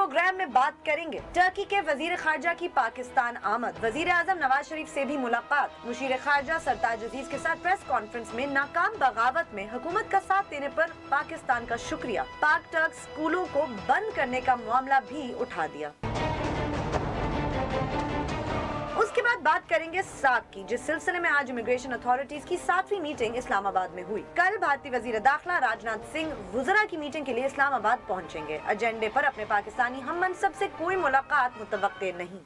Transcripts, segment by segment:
Programme में बात करेंगे टर्की के वजीर खारजा की पाकिस्तान आमद, वजीर आजम नवाज शरीफ से भी मुलाकात, मुशीर खारजा सरताज अजीज के साथ प्रेस कॉन्फ्रेंस में नाकाम बगावत में हुकूमत का साथ देने पर पाकिस्तान का शुक्रिया, पाक टर्क स्कूलों को बंद करने का मामला भी उठा दिया। उसके बाद बात करेंगे साक की, जिस सिलसिले में आज इमिग्रेशन अथॉरिटीज की 7वीं मीटिंग इस्लामाबाद में हुई। कल भारतीय वजीर दाखिला राजनाथ सिंह वुज़रा की मीटिंग के लिए इस्लामाबाद पहुंचेंगे। एजेंडे पर अपने पाकिस्तानी हम मनसब से कोई मुलाकात मुतवक्के नहीं।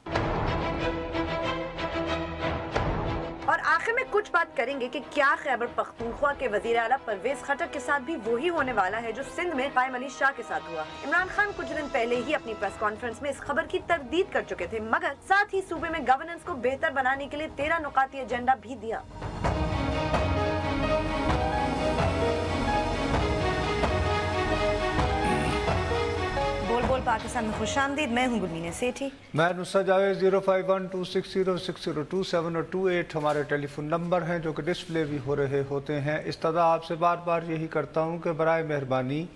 और आखिर में कुछ बात करेंगे कि क्या खैबर पख्तूनख्वा के वजीर आला परवेज खटक के साथ भी वही होने वाला है जो सिंध में कायम अली शाह के साथ हुआ। इमरान खान कुछ दिन पहले ही अपनी प्रेस कॉन्फ्रेंस में इस खबर की तरदीद कर चुके थे, मगर साथ ही सूबे में गवर्नेंस को बेहतर बनाने के लिए 13 नुकाती एजेंडा भी दिया। बोल पाकिस्तान में खुशामदीद, मैं हूँ गुलमीना सेठी। मैं नुसरत जावेद। 051260607 और 28 हमारे टेलीफोन नंबर हैं जो कि डिस्प्ले भी हो रहे होते हैं। इस तरह आपसे बार बार यही करता हूँ कि बराए मेहरबानी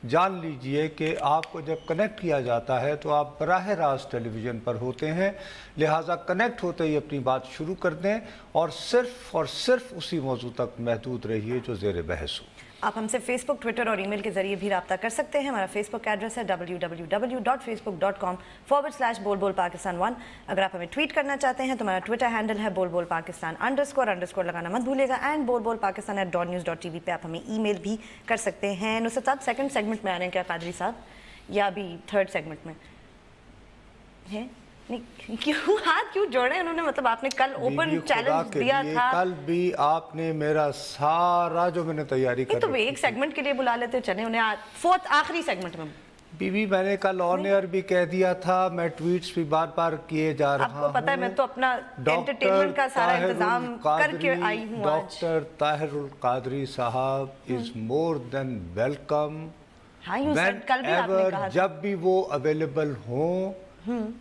जान लीजिए कि आपको जब कनेक्ट किया जाता है तो आप बराह रास्त टेलीविज़न पर होते हैं, लिहाजा कनेक्ट होते ही अपनी बात शुरू कर दें और सिर्फ उसी मौजू तक महदूद रहिए जो ज़ेर बहस हो। आप हमसे फेसबुक, ट्विटर और ईमेल के जरिए भी रब्ता कर सकते हैं। हमारा फेसबुक एड्रेस है www.facebook.com/बोल-बोल-पाकिस्तान1। अगर आप हमें ट्वीट करना चाहते हैं तो हमारा ट्विटर हैंडल है बोल-बोल-पाकिस्तान _ लगाना मत भूलिएगा एंड bolbolpakistan@news.tv पे आप हमें ईमेल भी कर सकते हैं। नुसरत साहब, सेकंड सेगमेंट में आ रहे हैं क्या कादरी साहब, या अभी थर्ड सेगमेंट में है? क्यों हाथ क्यों जोड़े उन्होंने? मतलब आपने कल ओपन चैलेंज दिया था। कल भी आपने मेरा सारा जो मैंने तैयारी की तो एक सेगमेंट के लिए बुला लेते, चले उन्हें फोर्थ आखिरी सेगमेंट में। बीबी मैंने कल ऑन एयर भी कह दिया था, मैं ट्वीट्स भी बार बार किए जा रहा हूं। आपको पता है मैं तो अपना एंटरटेनमेंट का सारा इंतजाम करके आई हूं। डॉक्टर ताहिरुल कादरी साहब इज मोर देन वेलकम। हाँ, कल भी आपने कहा जब भी वो अवेलेबल हों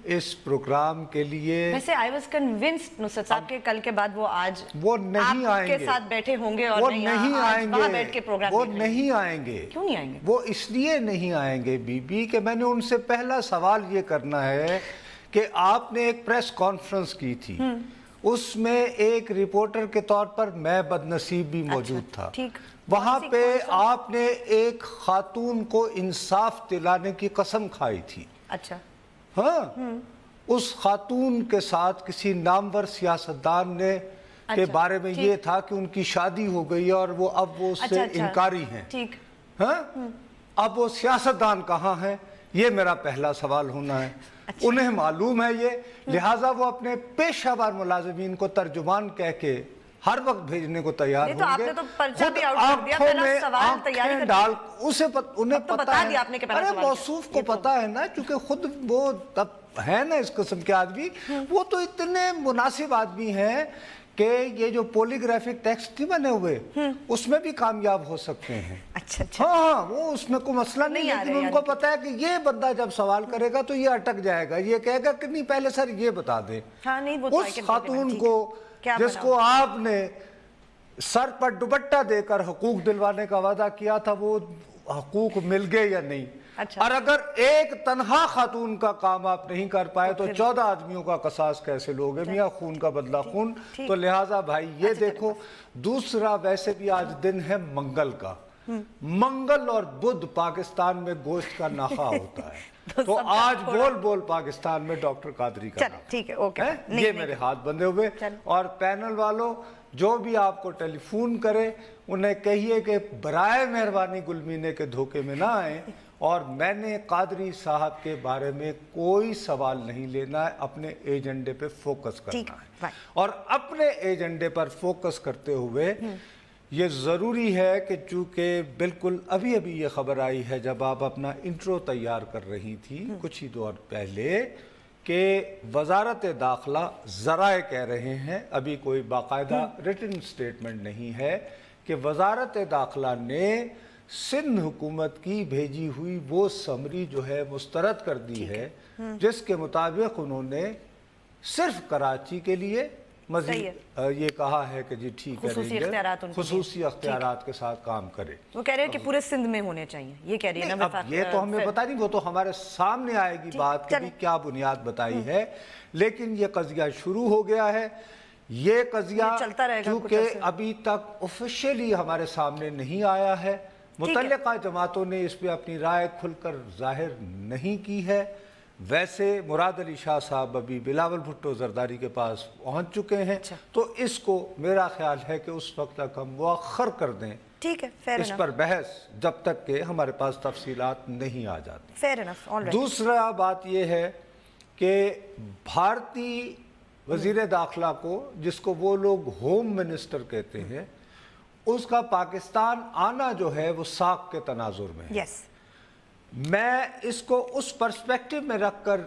इस प्रोग्राम के लिए। वैसे आई वाज कन्विंस्ड नुसरत साहब के कल के बाद वो आज वो नहीं आएंगे, आपके साथ बैठे होंगे और वो नहीं आएंगे, बैठ के प्रोग्राम वो नहीं आएंगे। क्यों नहीं आएंगे? वो इसलिए नहीं आएंगे बीबी कि मैंने उनसे पहला सवाल ये करना है कि आपने एक प्रेस कॉन्फ्रेंस की थी, उसमें एक रिपोर्टर के तौर पर मैं बदनसीब भी मौजूद था। वहां पे आपने एक खातून को इंसाफ दिलाने की कसम खाई थी। अच्छा। हाँ, उस खातून के साथ किसी नामवर सियासतदान ने के बारे में ये था कि उनकी शादी हो गई और वो अब वो उससे इनकारी हैं। ठीक। हाँ, अब वो सियासतदान कहाँ हैं, ये मेरा पहला सवाल होना है। उन्हें मालूम है ये, लिहाजा वो अपने पेशावर मुलाजिमीन को तर्जुमान कह के हर वक्त भेजने को तैयार होंगे। तो आपने तो पर्चा भी आउट कर दिया, पहला सवाल तैयारी कर डाल उसे उन्हें तो पता है। आपने अरे मौसूफ को पता है ना, क्योंकि खुद वो तब है ना इस किस्म के आदमी, वो तो इतने मुनासिब आदमी हैं कि ये जो पॉलीग्राफिक टेक्स्ट नहीं बने हुए उसमें भी कामयाब हो सकते हैं। अच्छा अच्छा। हाँ, वो उसमें कोई मसला नहीं, लेकिन उनको पता है कि ये बंदा जब सवाल करेगा तो ये अटक जाएगा, ये कहेगा कि नहीं पहले सर ये बता दे। उस खातून को जिसको आपने सर पर दुपट्टा देकर हकूक दिलवाने का वादा किया था, वो हकूक मिल गए या नहीं? अच्छा। और अगर एक तनहा खातून का काम आप नहीं कर पाए तो 14 आदमियों का कसास कैसे लोगे? मियाँ खून का बदला खून। तो लिहाजा भाई ये देखो, दूसरा वैसे भी आज दिन है मंगल का। मंगल और बुध पाकिस्तान में गोश्त का नाखा होता है तो आज बोल पाकिस्तान में डॉक्टर कादरी का। ठीक है, ओके। ये मेरे हाथ बंधे हुए। और पैनल वालों जो भी आपको टेलीफोन करे उन्हें कहिए कि बराए मेहरबानी गुलमीने के धोखे में ना आए, और मैंने कादरी साहब के बारे में कोई सवाल नहीं लेना है, अपने एजेंडे पे फोकस करना है। और अपने एजेंडे पर फोकस करते हुए ये ज़रूरी है कि चूँकि बिल्कुल अभी अभी ये ख़बर आई है जब आप अपना इंट्रो तैयार कर रही थी कुछ ही दौर पहले, कि वज़ारत दाखिला ज़राए कह रहे हैं, अभी कोई बाकायदा रिटन स्टेटमेंट नहीं है, कि वज़ारत दाखिला ने सिंध हुकूमत की भेजी हुई वो समरी जो है मुस्तरद कर दी है, जिसके मुताबिक उन्होंने सिर्फ कराची के लिए मजीद ये कहा है कि जी ठीक है, खुसूसी अख्तियारात के साथ काम करे। वो कह रहे हैं कि पूरे सिंध में होने चाहिए, ये कह रही है ना। अब ये तो हमें पता नहीं, वो तो हमारे सामने आएगी बात कि क्या बुनियाद बताई है, लेकिन ये कज़िया शुरू हो गया है। ये कज़िया चूँकि अभी तक ऑफिशियली हमारे सामने नहीं आया है, मुतल्लिका जमातों ने इस पर अपनी राय खुलकर जाहिर नहीं की है। वैसे मुराद अली शाह साहब अभी बिलावल भुट्टो जरदारी के पास पहुंच चुके हैं। तो इसको मेरा ख्याल है कि उस वक्त तक हम मुअख्खर कर दें, ठीक है, इस पर बहस, जब तक के हमारे पास तफसीलात नहीं आ जाती। Fair enough, alright. दूसरा बात यह है कि भारतीय वजीर दाखिला को, जिसको वो लोग होम मिनिस्टर कहते हैं, उसका पाकिस्तान आना जो है वो साख के तनाजुर में है। yes. मैं इसको उस पर्सपेक्टिव में रखकर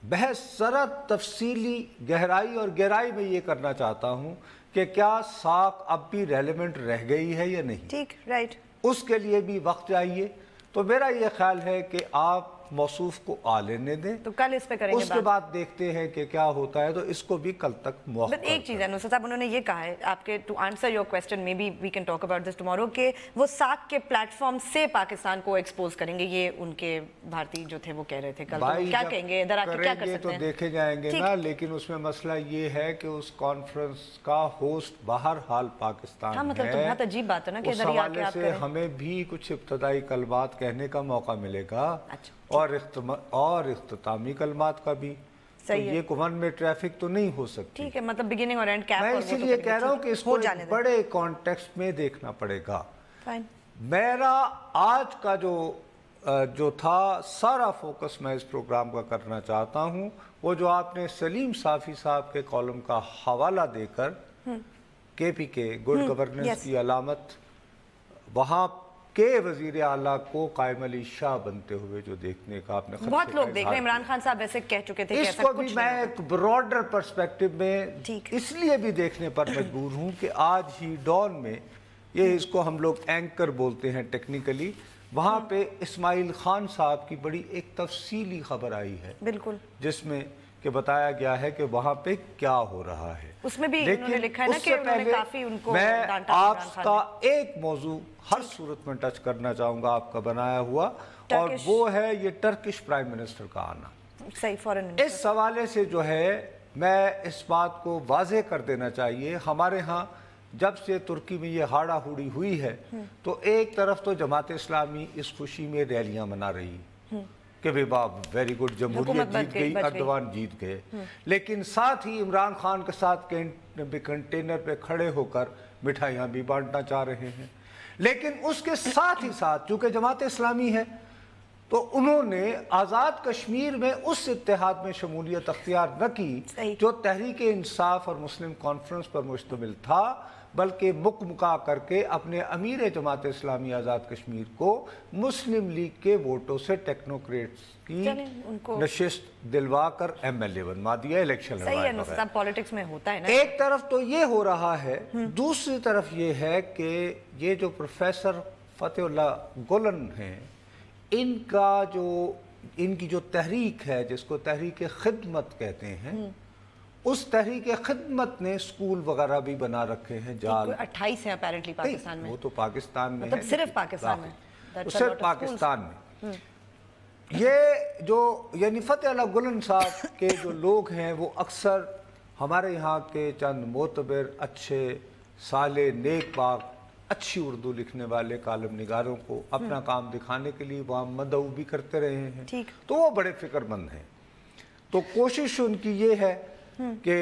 बहस जरा तफसीली गहराई और गहराई में ये करना चाहता हूँ कि क्या साख अब भी रेलेवेंट रह गई है या नहीं। ठीक, राइट। उसके लिए भी वक्त चाहिए। तो मेरा ये ख्याल है कि आप मौसूफ को आ लेने दें, तो कल इस पे करेंगे उसके बाद देखते हैं कि क्या होता है। तो इसको भी कल तक मौका। एक चीज़ है नुसरत साहब, उन्होंने ये कहा है आपके, to answer your question, maybe we can talk about this tomorrow, कि वो साख के प्लेटफॉर्म से पाकिस्तान को एक्सपोज करेंगे। ये उनके भारतीय जो थे वो कह रहे थे कल, तो क्या कहेंगे, इधर आके क्या कर सकते हैं? तो देखे जाएंगे ना, लेकिन उसमें मसला ये है कि उस कॉन्फ्रेंस का होस्ट बहरहाल पाकिस्तान। हाँ, मतलब तो बहुत अजीब बात है ना कि इधर ही आके आप करें। हमें भी कुछ इब्तदाई कलमात कहने का मौका मिलेगा और इख्तितामी कलमात का भी। तो ये वन में ट्रैफिक तो नहीं हो सकती। ठीक है, मतलब बिगिनिंग और एंड कैप। मैं इसीलिए कह रहा हूँ कि इसको बड़े कॉन्टेक्स्ट में देखना पड़ेगा। मेरा आज का जो था सारा फोकस मैं इस प्रोग्राम का करना चाहता हूँ, वो जो आपने सलीम साफी साहब के कॉलम का हवाला देकर KPK गुड गवर्नेंस की अलामत, वहाँ के वजीर आला को कायम अली शाह बनते हुए जो देखने का आपने बहुत लोग देख रहे हैं। इमरान खान साहब वैसे कह चुके थे कि इसको भी मैं एक ब्रॉडर पर्सपेक्टिव में इसलिए भी देखने पर मजबूर हूं कि आज ही डॉन में, ये इसको हम लोग एंकर बोलते हैं टेक्निकली, वहां पे इस्माइल खान साहब की बड़ी एक तफसीली खबर आई है, बिल्कुल, जिसमें कि बताया गया है कि वहां पे क्या हो रहा है। उसमें भी उन्होंने लिखा है ना कि उन्होंने काफी उनको मैं आपका एक मौजू हर सूरत में टच करना चाहूंगा, आपका बनाया हुआ, और वो है ये टर्किश प्राइम मिनिस्टर का आना। सही, फॉरेन मिनिस्टर। इस हवाले से जो है मैं इस बात को वाजे कर देना चाहिए, हमारे यहाँ जब से तुर्की में ये हाड़ा हुड़ी हुई है, तो एक तरफ तो जमात इस्लामी इस खुशी में रैलियां मना रही कि भाई बाप वेरी गुड, जमहूरियत जीत गई, अर्दवान जीत गए, लेकिन साथ ही इमरान खान के साथ कंटेनर पे खड़े होकर मिठाइयाँ भी बांटना चाह रहे हैं। लेकिन उसके साथ ही साथ चूंकि जमात इस्लामी है, तो उन्होंने आज़ाद कश्मीर में उस इत्तेहाद में शमूलियत अख्तियार न की जो तहरीक इंसाफ और मुस्लिम कॉन्फ्रेंस पर मुश्तमिल था, बल्कि मुकमुका करके अपने अमीर जमात इस्लामी आज़ाद कश्मीर को मुस्लिम लीग के वोटों से टेक्नोक्रेट्स की नशिस्त दिलवा कर MLA बनवा दिया, इलेक्शन लड़वाया। पॉलिटिक्स में होता है ना। एक तरफ तो ये हो रहा है, दूसरी तरफ ये है कि ये जो प्रोफेसर फतेहुल्लाह गुलन हैं, इनकी जो तहरीक है, जिसको तहरीक खिदमत कहते हैं, उस तहरीक खिदमत ने स्कूल वगैरह भी बना रखे हैं। जाल 28 है अपैरेंटली पाकिस्तान में। वो तो पाकिस्तान में मतलब है, सिर्फ पाकिस्तान में, सिर्फ पाकिस्तान में। ये जो यानी फतेहुल्लाह गुलन साहब के जो लोग हैं, वो अक्सर हमारे यहाँ के चंद मोतबर, अच्छे, साले, नेक बाग, अच्छी उर्दू लिखने वाले कालम निगारों को अपना काम दिखाने के लिए वहाँ मदऊ भी करते रहे हैं, तो वो बड़े फिक्रमंद हैं। तो कोशिश उनकी ये है कि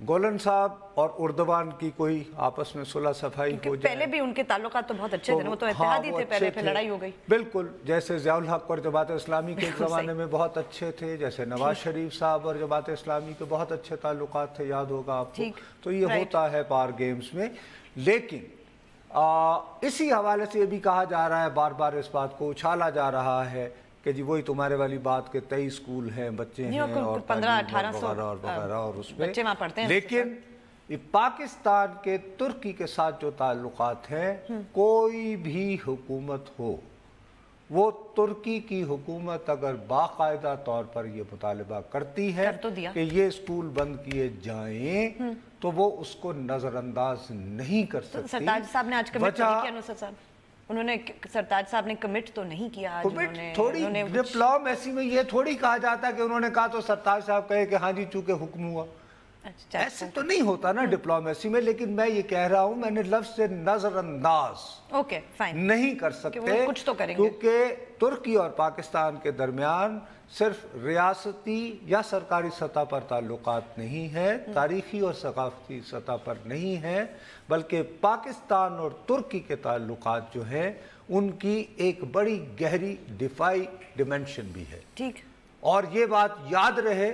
गोलन साहब और उर्दवान की कोई आपस में सुलह सफाई हो जाए। पहले भी उनके ताल्लुकात तो बहुत अच्छे थे, वो तो इत्तेहादी थे, पहले फिर लड़ाई हो गई। बिल्कुल, जैसे ज़ियाउल हक और जमात इस्लामी के ज़माने में बहुत अच्छे थे, जैसे नवाज शरीफ साहब और जमात इस्लामी के बहुत अच्छे ताल्लुकात थे, याद होगा आपको। तो ये होता है पार गेम्स में। लेकिन इसी हवाले से ये भी कहा जा रहा है, बार बार इस बात को उछाला जा रहा है कि जी वही तुम्हारे वाली बात के 23 स्कूल हैं, बच्चे हैं और 1500-1800 और उसमें बच्चे वहाँ पढ़ते हैं। लेकिन पाकिस्तान के तुर्की के साथ जो ताल्लुकात हैं, कोई भी हुकूमत हो वो तुर्की की हुकूमत अगर बाकायदा तौर पर ये मुतालबा करती है कि ये स्कूल बंद किए जाएं तो वो उसको नजरअंदाज नहीं कर सकती। सरताज साहब ने आज कमिट किया, नुसरत साहब उन्होंने, सरताज साहब ने कमिट तो नहीं किया आज। थोड़ी डिप्लोमेसी में ये थोड़ी कहा जाता कि उन्होंने कहा तो सरताज साहब कहे कि हाँ जी चूंकि हुक्म हुआ। ऐसे तो नहीं होता ना डिप्लोमेसी में। लेकिन मैं ये कह रहा हूं, मैंने लफ्ज से नजरअंदाज नहीं कर सकते, कुछ तो करेंगे, क्योंकि तुर्की और पाकिस्तान के दरमियान सिर्फ रियासती या सरकारी सतह पर ताल्लुकात नहीं है, तारीखी और सकाफती सतह पर नहीं है, बल्कि पाकिस्तान और तुर्की के ताल्लुकात जो है उनकी एक बड़ी गहरी दिफाई डिमेंशन भी है। ठीक। और ये बात याद रहे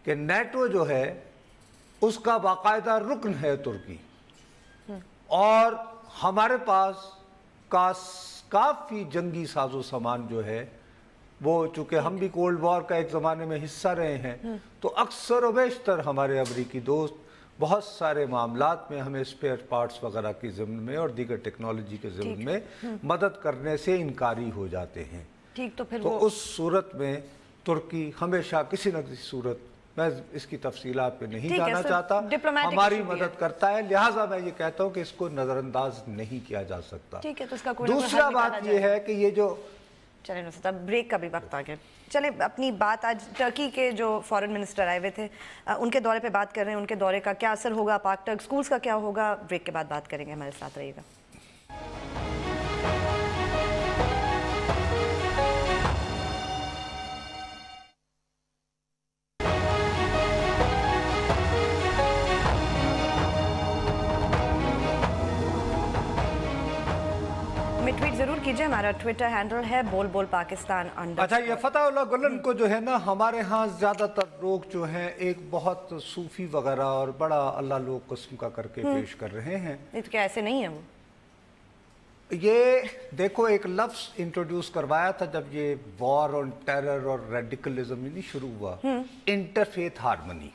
कि नेटो जो है उसका बाकायदा रुकन है तुर्की, और हमारे पास काफ़ी जंगी साजो सामान जो है वो, चूंकि हम भी कोल्ड वॉर का एक ज़माने में हिस्सा रहे हैं, तो अक्सर व बेशतर हमारे अमरीकी दोस्त बहुत सारे मामलात में हमें स्पेयर पार्ट्स वगैरह की ज़िम्न में और दीगर टेक्नोलॉजी के ज़िम्न में मदद करने से इनकारी हो जाते हैं। ठीक, तो फिर उस सूरत में तुर्की हमेशा किसी न किसी सूरत, मैं इसकी तफसीलात पे नहीं जाना चाहता, हमारी मदद करता है, लिहाजा मैं ये कहता हूँ कि इसको नजरअंदाज नहीं किया जा सकता। ठीक है, तो इसका कोई दूसरा बात ये है कि ये जो, चले नुसरत, ब्रेक का भी वक्त आ गया, चले अपनी बात आज टर्की के जो फॉरेन मिनिस्टर आए हुए थे उनके दौरे पे बात कर रहे हैं। उनके दौरे का क्या असर होगा, पाक टर्क स्कूल्स का क्या होगा, ब्रेक के बाद बात करेंगे, हमारे साथ रहिएगा। ट्वीट जरूर कीजिए, हमारा ट्विटर हैंडल है बोल पाकिस्तान अंडर। अच्छा, ये फतहुल्लाह गुलन को जो है ना, हमारे यहाँ ज्यादातर लोग जो हैं एक बहुत सूफी वगैरह और बड़ा अल्लाह लोग किस्म का करके पेश कर रहे हैं। ये तो क्या ऐसे नहीं है वो? ये देखो, एक लफ्ज इंट्रोड्यूस करवाया था जब ये वॉर ऑन टेरर और रेडिकलिज्म नहीं शुरू हुआ, इंटरफेथ हार्मनी।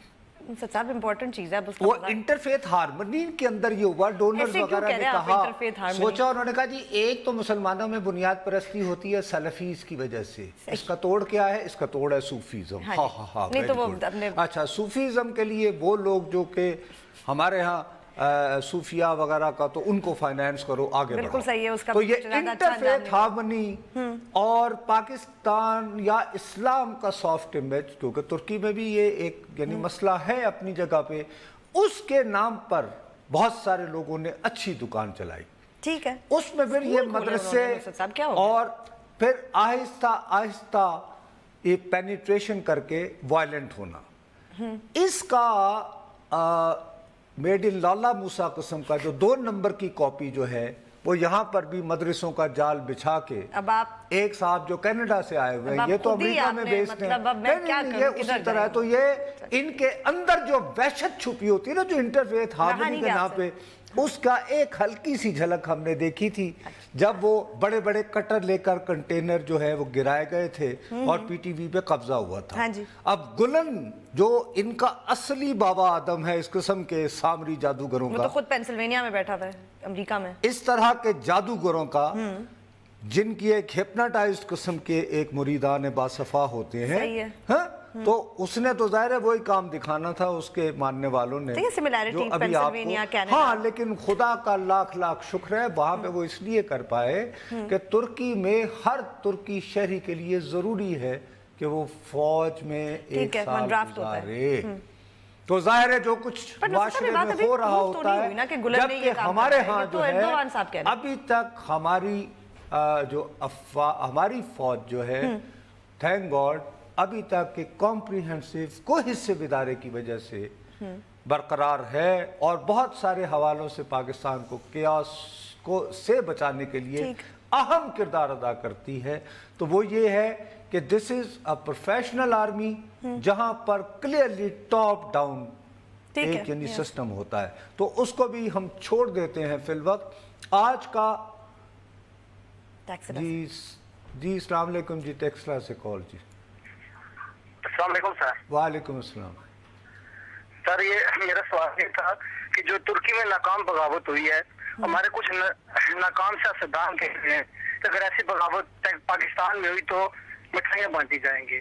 सब इम्पोर्टेंट चीज है, वो इंटरफेथ हार्मनी के अंदर ये हुआ। डोनर्स वगैरह ने कहा, सोचा उन्होंने कहा जी एक तो मुसलमानों में बुनियाद परस्ती होती है सलफीज की वजह से, इसका तोड़ क्या है? इसका तोड़ है सूफीज्म। हाँ, नहीं तो वो अपने, अच्छा, सूफीज्म के लिए वो लोग जो कि हमारे यहाँ सूफिया वगैरह का, तो उनको फाइनेंस करो, आगे बिल्कुल सही है उसका। तो ये इंटरफेथ हार्मनी और पाकिस्तान या इस्लाम का सॉफ्ट इमेज, क्योंकि तुर्की में भी ये एक यानी मसला है अपनी जगह पे, उसके नाम पर बहुत सारे लोगों ने अच्छी दुकान चलाई। ठीक है, उसमें फिर ये मदरसे और फिर आहिस्ता आहिस्ता ये पेनिट्रेशन करके वायलेंट होना, इसका मेड इन लाला मूसा किस्म का जो 2 नंबर की कॉपी जो है वो यहाँ पर भी मदरसों का जाल बिछा के, अब आप एक साहब जो कनाडा से आए हुए हैं, ये तो अमेरिका में बेस्ड हैं, ये उसी तरह, तो ये इनके अंदर जो वहशत छुपी होती है ना, जो इंटरफेथ हार्मनी के नाम पे, उसका एक हल्की सी झलक हमने देखी थी जब वो बड़े बड़े कटर लेकर कंटेनर जो है वो गिराए गए थे और पीटीवी पे कब्जा हुआ था। हाँ जी। अब गुलन जो इनका असली बाबा आदम है इस किस्म के सामरी जादूगरों का, वो तो खुद पेंसिल्वेनिया में बैठा हुआ है, अमेरिका में, इस तरह के जादूगरों का जिनकी एक हिप्नोटाइज्ड किस्म के एक मुरीदान बासफा होते हैं, हाँ? तो उसने तो जाहिर है वही काम दिखाना था उसके मानने वालों ने, जो अभी आपको, हाँ, लेकिन खुदा का लाख लाख शुक्र है वहां पे वो इसलिए कर पाए कि तुर्की में हर तुर्की शहरी के लिए जरूरी है कि वो फौज में एक साल गुजारे। तो जाहिर है जो कुछ माशरे में हो रहा होता है, जबकि हमारे यहाँ जो है अभी तक हमारी फौज जो है, थैंक गॉड, अभी तक के कॉम्प्रिहेंसिव को हिस्सेदारी की वजह से बरकरार है और बहुत सारे हवालों से पाकिस्तान को कियास को से बचाने के लिए अहम किरदार अदा करती है। तो वो ये है कि this is a professional army जहां पर क्लियरली टॉप डाउन एक यानी सिस्टम होता है, तो उसको भी हम छोड़ देते हैं फिलवक्त। आज का जी अस्सलाम वालेकुम जी, टेक्सला से कॉल जी। अस्सलाम वालेकुम सर। वालेकुम अस्सलाम सर, ये मेरा सवाल ये था कि जो तुर्की में नाकाम बगावत हुई है हमारे कुछ नाकाम सियासतदान कहते हैं कि अगर ऐसी बगावत पाकिस्तान में हुई तो मिठाइयाँ बांटी जाएंगी।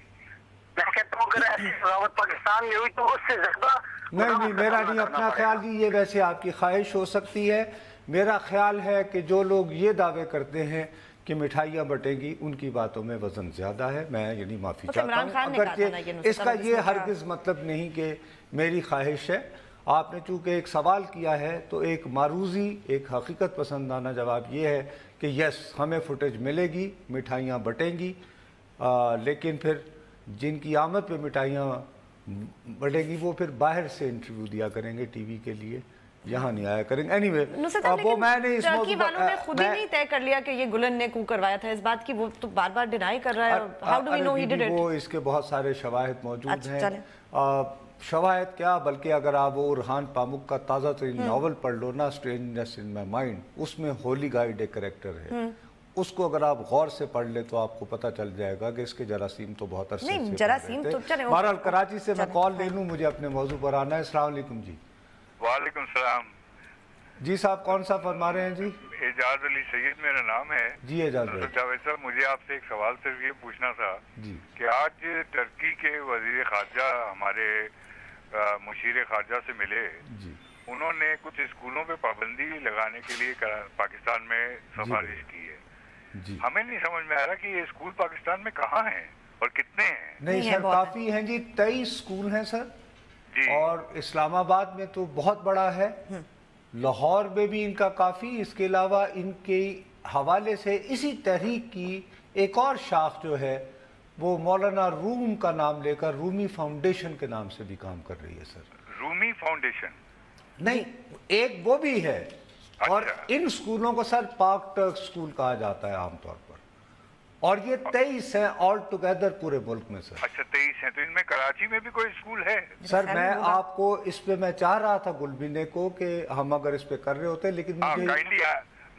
मैं कहता हूँ अगर ऐसी बगावत पाकिस्तान में हुई तो उससे ज्यादा नहीं, मेरा नहीं अपना ख्याल जी, ये वैसे आपकी ख्वाहिश हो सकती है। मेरा ख्याल है कि जो लोग ये दावे करते हैं कि मिठाइयाँ बटेंगी, उनकी बातों में वजन ज़्यादा है। मैं यानी माफ़ी चाहता हूँ अगर इसका ये हरगिज़ मतलब नहीं कि मेरी ख्वाहिश है। आपने चूँकि एक सवाल किया है तो एक मारूजी, एक हकीकत पसंदाना जवाब ये है कि यस, हमें फुटेज मिलेगी, मिठाइयाँ बटेंगी, लेकिन फिर जिनकी आमद पे मिठाइयाँ बढ़ेगी वो फिर बाहर से इंटरव्यू दिया करेंगे टीवी के लिए, यहाँ नहीं आया करेंगे। एनीवे, वो मैंने इस टर्की वालों ने खुद ही नहीं तय कर लिया कि ये गुलन ने कू करवाया था, इस बात की वो तो बार बार डिनाई कर रहा है। How do we know he did it? वो इसके बहुत सारे शवाहिद मौजूद हैं। शवाहिद क्या, बल्कि अगर आप वो उरहान पामुक का ताज़ा तरीन नावल पढ़ लो ना, स्ट्रेंजर्स इन माई माइंड, उसमें होली गाइड एक कैरेक्टर है, उसको अगर आप गौर से पढ़ ले तो आपको पता चल जाएगा कि इसके जरासीम तो बहुत अरसे से जरासीम तो चले। बहरहाल कराची से मैं कॉल ले लूँ, मुझे अपने मौजू पर आना है। अस्सलाम वालेकुम जी। वालेकुम सलाम जी साहब, कौन सा फरमा रहे हैं जी? एजाज अली सैयद मेरा नाम है जी। एजाज भाई, जावेद साहब, मुझे आपसे एक सवाल सिर्फ ये पूछना था जी कि आज टर्की के वजीर खारजा हमारे मुशीर खारजा से मिले जी, उन्होंने कुछ स्कूलों पे पाबंदी लगाने के लिए पाकिस्तान में सिफारिश की है जी। हमें नहीं समझ में आ रहा कि ये स्कूल पाकिस्तान में कहाँ हैं और कितने हैं। नहीं सर, काफी हैं जी, 23 स्कूल हैं सर जी। और इस्लामाबाद में तो बहुत बड़ा है, लाहौर में भी इनका काफ़ी। इसके अलावा इनके हवाले से इसी तहरीक की एक और शाख जो है वो मौलाना रूम का नाम लेकर रूमी फाउंडेशन के नाम से भी काम कर रही है सर। रूमी फाउंडेशन? नहीं, एक वो भी है। और इन स्कूलों को सर पाक टर्क स्कूल कहा जाता है आमतौर पर, और ये 23 हैं ऑल टुगेदर पूरे मुल्क में सर। अच्छा 23 हैं, तो इनमें कराची में भी कोई स्कूल है? सर मैं आपको इस पे मैं चाह रहा था गुलबिने को कि हम अगर इस पे कर रहे होते, लेकिन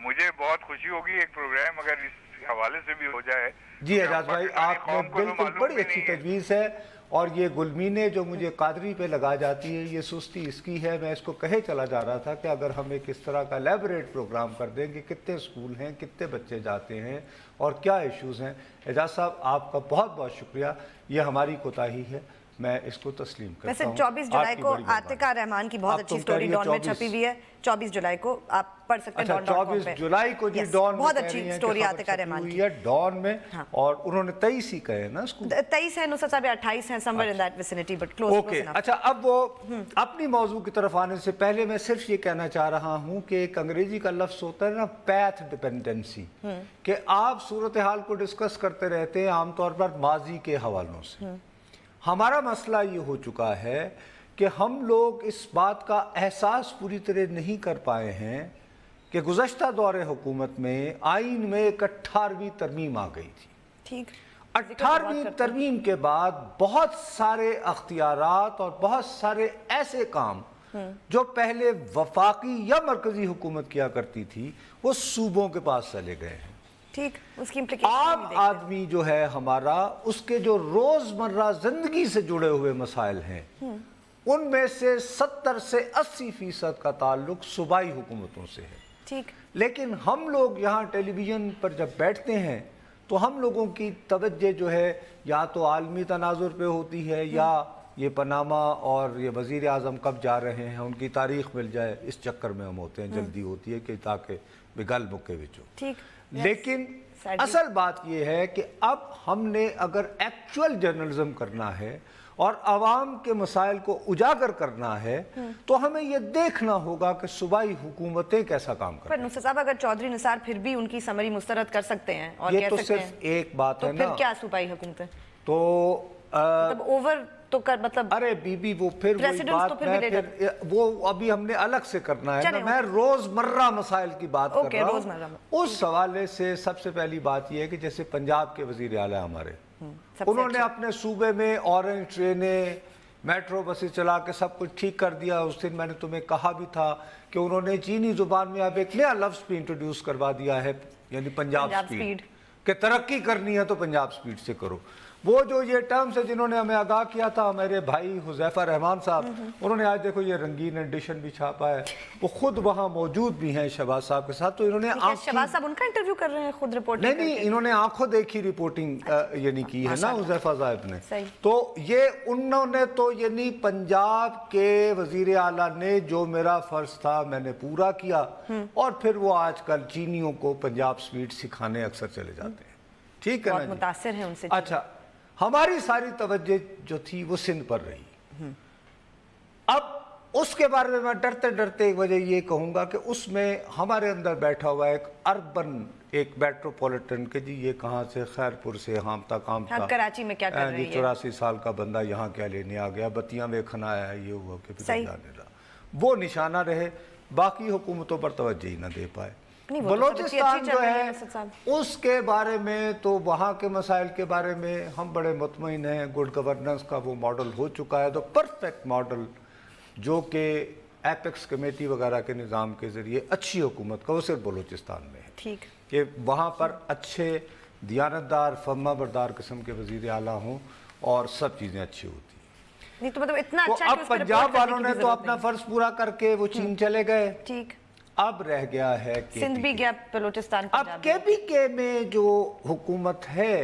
मुझे बहुत खुशी होगी एक प्रोग्राम अगर इस हवाले से भी हो जाए। जी एजाज भाई, आपने बिल्कुल बड़ी अच्छी तजवीज़ है। और ये गुलमीने जो मुझे कादरी पे लगा जाती है, ये सुस्ती इसकी है। मैं इसको कहे चला जा रहा था कि अगर हम एक इस तरह का एलैबोरेट प्रोग्राम कर दें कि कितने स्कूल हैं, कितने बच्चे जाते हैं और क्या इश्यूज़ हैं। एजाज साहब, आपका बहुत बहुत शुक्रिया, ये हमारी कोताही है, मैं इसको तस्लीम करता हूं। वैसे 24 जुलाई को आतिका रहमान की बहुत अच्छी स्टोरी डॉन में छपी हुई है। 24 जुलाई को आप पढ़ सकते हैं। 24 जुलाई को जी डॉन बहुत अच्छी स्टोरी आतिका रहमान की है डॉन में। हाँ। और उन्होंने 23 ही कहे ना स्कूल? 23 है, नुसरत साहब 28 है, somewhere in that vicinity, but close. Okay, अच्छा अब वो अपनी मौजू की तरफ आने से पहले मैं सिर्फ ये कहना चाह रहा हूँ कि एक अंग्रेजी का लफ्ज होता है ना, पैथ डिपेंडेंसी, कि आप सूरत हाल को डिस्कस करते रहते हैं आमतौर पर माजी के हवालों से। हमारा मसला ये हो चुका है कि हम लोग इस बात का एहसास पूरी तरह नहीं कर पाए हैं कि गुज़श्ता दौरे हुकूमत में आइन में एक 18वीं तरमीम आ गई थी। ठीक, 18वीं तरमीम के बाद बहुत सारे अख्तियारात और बहुत सारे ऐसे काम जो पहले वफाकी या मरकजी हुकूमत किया करती थी वो सूबों के पास चले गए हैं। ठीक, उसकी आम आदमी जो है हमारा, उसके जो रोजमर्रा जिंदगी से जुड़े हुए मसाइल हैं उनमें से 70 से 80% का ताल्लुक सूबाई हुकूमतों से है। ठीक, लेकिन हम लोग यहाँ टेलीविजन पर जब बैठते हैं तो हम लोगों की तवज्जो जो है या तो आलमी तनाजुर पे होती है या ये पनामा और ये वज़ीर आज़म कब जा रहे हैं उनकी तारीख मिल जाए, इस चक्कर में हम होते हैं। जल्दी होती है कि ताकि बिगल मुके विचो। ठीक, लेकिन असल बात यह है कि अब हमने अगर एक्चुअल जर्नलिज्म करना है और आवाम के मसाइल को उजागर करना है तो हमें यह देखना होगा कि सूबाई हुकूमतें कैसा काम कर रही हैं। पर नुसरत साहब, अगर चौधरी निसार फिर भी उनकी समरी मुस्तरद कर सकते हैं और ये तो सिर्फ एक बात है ना, फिर क्या सूबाई हुकूमतें तो मतलब ओवर तो कर, मतलब अरे बीबी वो फिर वही बात तो फिर वो अभी हमने अलग से करना है ना। मैं रोजमर्रा मसाइल की बात कर रहा हूँ। उस हवाले से सबसे पहली बात यह है कि जैसे पंजाब के वजीर आला हमारे, उन्होंने अपने सूबे में ऑरेंज ट्रेनें, मेट्रो बसें चला के सब कुछ ठीक कर दिया। उस दिन मैंने तुम्हें कहा भी था कि उन्होंने चीनी जुबान में अब एक नया लफ्ज भी इंट्रोड्यूस करवा दिया है, यानी पंजाब स्पीड, कि तरक्की करनी है तो पंजाब स्पीड से करो। वो जो ये टर्म्स है जिन्होंने हमें आगाह किया था, मेरे भाई हुज़ैफा रहमान साहब, उन्होंने आज देखो ये रंगीन एडिशन भी छापा है, वो खुद वहाँ मौजूद भी हैं शहबाज साहब के साथ। तो इन्होंने शहबाज साहब उनका इंटरव्यू कर रहे हैं खुद रिपोर्टिंग? नहीं, इन्होंने आंखों देखी रिपोर्टिंग यानी की है ना हुज़ैफा साहब ने। तो ये उन्होंने तो यानी पंजाब के वजीर आला ने जो मेरा फर्ज था मैंने पूरा किया, और फिर वो आजकल चीनियों को पंजाब स्वीट सिखाने अक्सर चले जाते हैं। ठीक है ना, मुतासिर है उनसे। अच्छा, हमारी सारी तवज्जो जो थी वो सिंध पर रही। अब उसके बारे में मैं डरते डरते एक वजह ये कहूंगा कि उसमें हमारे अंदर बैठा हुआ एक अर्बन, एक मेट्रोपॉलिटन के जी ये कहाँ से, खैरपुर से हामता कामता, कराची में क्या कर रही है, 84 साल का बंदा यहाँ क्या लेने आ गया, बत्तियां बेखन आया है, ये हुआ कि वो निशाना रहे, बाकी हुकूमतों पर तवज्जो ही ना दे पाए। बलोचिस्तान जो है उसके बारे में तो वहाँ के मसाइल के बारे में हम बड़े मुतमईन हैं। गुड गवर्नेंस का वो मॉडल हो चुका है, तो परफेक्ट मॉडल जो कि एपेक्स कमेटी वगैरह के निज़ाम के ज़रिए अच्छी हुकूमत का, वो सिर्फ बलोचिस्तान में है। ठीक कि वहाँ पर अच्छे दियानतदार फर्मा बरदार किस्म के वज़ीर आला हों और सब चीज़ें अच्छी होती हैं। नहीं तो मतलब इतना अच्छा, अब पंजाब वालों ने तो अपना फ़र्ज पूरा करके वो चीन चले गए। ठीक, अब रह गया है सिंध भी गया, बलूचिस्तान। अब KPK में जो हुकूमत है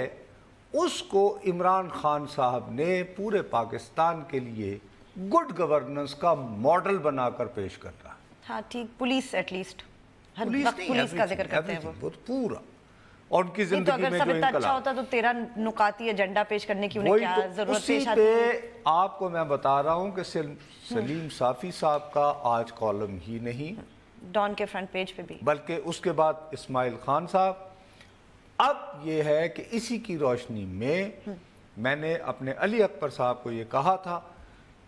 उसको इमरान खान साहब ने पूरे पाकिस्तान के लिए गुड गवर्नेंस का मॉडल बनाकर पेश कर रहा है। हाँ ठीक, पुलिस एटलीस्ट पुलिस का जिक्र करते हैं वो पूरा, और उनकी जिंदगी में जो इनकलाब अच्छा होता तो 13 नुकाती एजेंडा पेश करने की उन्हें क्या जरूरत पेश आती है। आपको मैं बता रहा हूँ कि सलीम साफी साहब का आज कॉलम ही नहीं, डॉन के फ्रंट पेज पे भी, बल्कि उसके बाद इस्माइल खान साहब। अब ये है कि इसी की रोशनी में मैंने अपने अली अकबर साहब को ये कहा था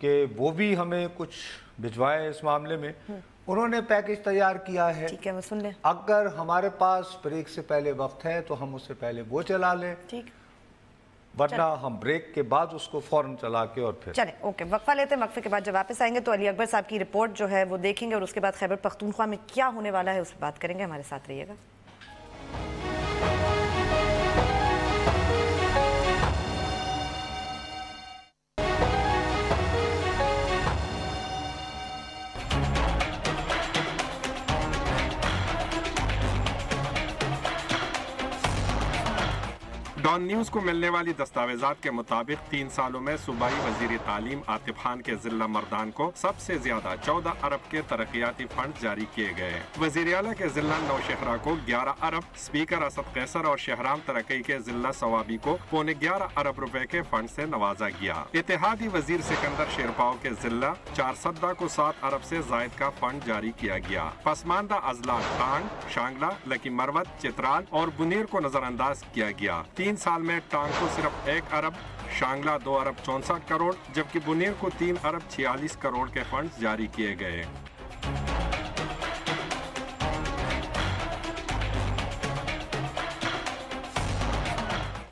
कि वो भी हमें कुछ भिजवाए इस मामले में। उन्होंने पैकेज तैयार किया है, ठीक है, वो सुन लें। अगर हमारे पास ब्रेक से पहले वक्त है तो हम उससे पहले वो चला लें, ठीक, वरना हम ब्रेक के बाद उसको फौरन चला के और फिर चले। ओके, वक्फा लेते हैं, वक्फे के बाद जब वापस आएंगे तो अली अकबर साहब की रिपोर्ट जो है वो देखेंगे और उसके बाद खैबर पख्तूनख्वा में क्या होने वाला है उस पर बात करेंगे। हमारे साथ रहिएगा। डॉन न्यूज को मिलने वाली दस्तावेजात के मुताबिक 3 सालों में सूबाई वजीर तालीम आतिफ खान के जिला मर्दान को सबसे ज्यादा 14 अरब के तरक्याती फंड जारी किए गए। वजीर आला के जिला नौशहरा को 11 अरब, स्पीकर असद कैसर और शहराम तरक्की के जिला सवाबी को 11.25 अरब रुपए के फंड से नवाजा गया। इत्तेहादी वजीर सिकंदर शेरपाव के जिला चारसद्दा को 7 अरब से जायद का फंड जारी किया गया। पसमानदा अजला टांग, शांगला, लकी मरवत, चित्राल और बुनीर को नजरअंदाज किया गया। 3 साल में टांग को सिर्फ 1 अरब, शांगला 2 अरब 64 करोड़, जबकि बुनीर को 3 अरब 46 करोड़ के फंड जारी किए गए।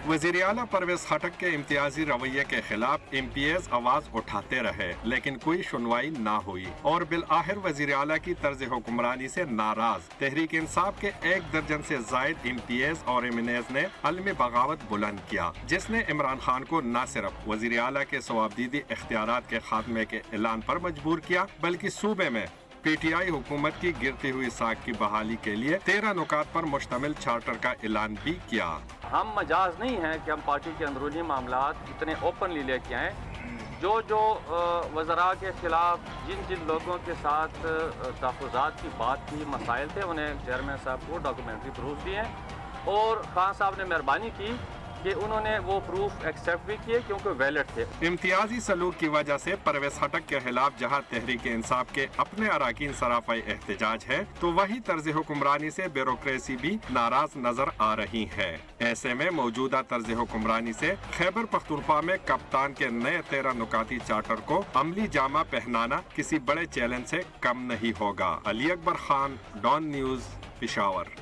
वज़ीर आला परवेज खटक के इम्तियाजी रवैये के खिलाफ MPs आवाज उठाते रहे, लेकिन कोई सुनवाई ना हुई और बिल आखिर वज़ीर आला की तर्ज हुक्मरानी से नाराज तहरीक इंसाफ के 1 दर्जन से जायद MPs और MNAs ने अलम बगावत बुलंद किया, जिसने इमरान खान को न सिर्फ वज़ीर आला के सवाबदीदी इख्तियारात के खात्मे के ऐलान पर मजबूर किया, बल्कि सूबे में PTI हुकूमत की गिरती हुई साख की बहाली के लिए 13 नुकात पर मुश्तमिल चार्टर का ऐलान भी किया। हम मजाज नहीं है कि हम पार्टी के अंदरूनी मामलात इतने ओपनली लेके आए। जो वज़रा के खिलाफ जिन लोगों के साथ तहफ़्फ़ुज़ात की बात की, मसाइल थे, उन्हें चेयरमैन साहब को डॉक्यूमेंट्री प्रूफ दिए और खान साहब ने मेहरबानी की कि उन्होंने वो प्रूफ एक्सेप्ट भी किए क्योंकि वैलिड थे। इम्तियाजी सलूक की वजह से परवेज खटक के खिलाफ जहां तहरीक इंसाफ के अपने अराकीन सराफा एहतजाज है, तो वही तर्ज हुक्मरानी से ब्यूरोक्रेसी भी नाराज नजर आ रही है। ऐसे में मौजूदा तर्ज हुक्मरानी से खैबर पख्तूनख्वा में कप्तान के नए 13 नुकाती चार्टर को अमली जामा पहनाना किसी बड़े चैलेंज से कम नहीं होगा। Ali Akbar Khan, Dawn news, Peshawar.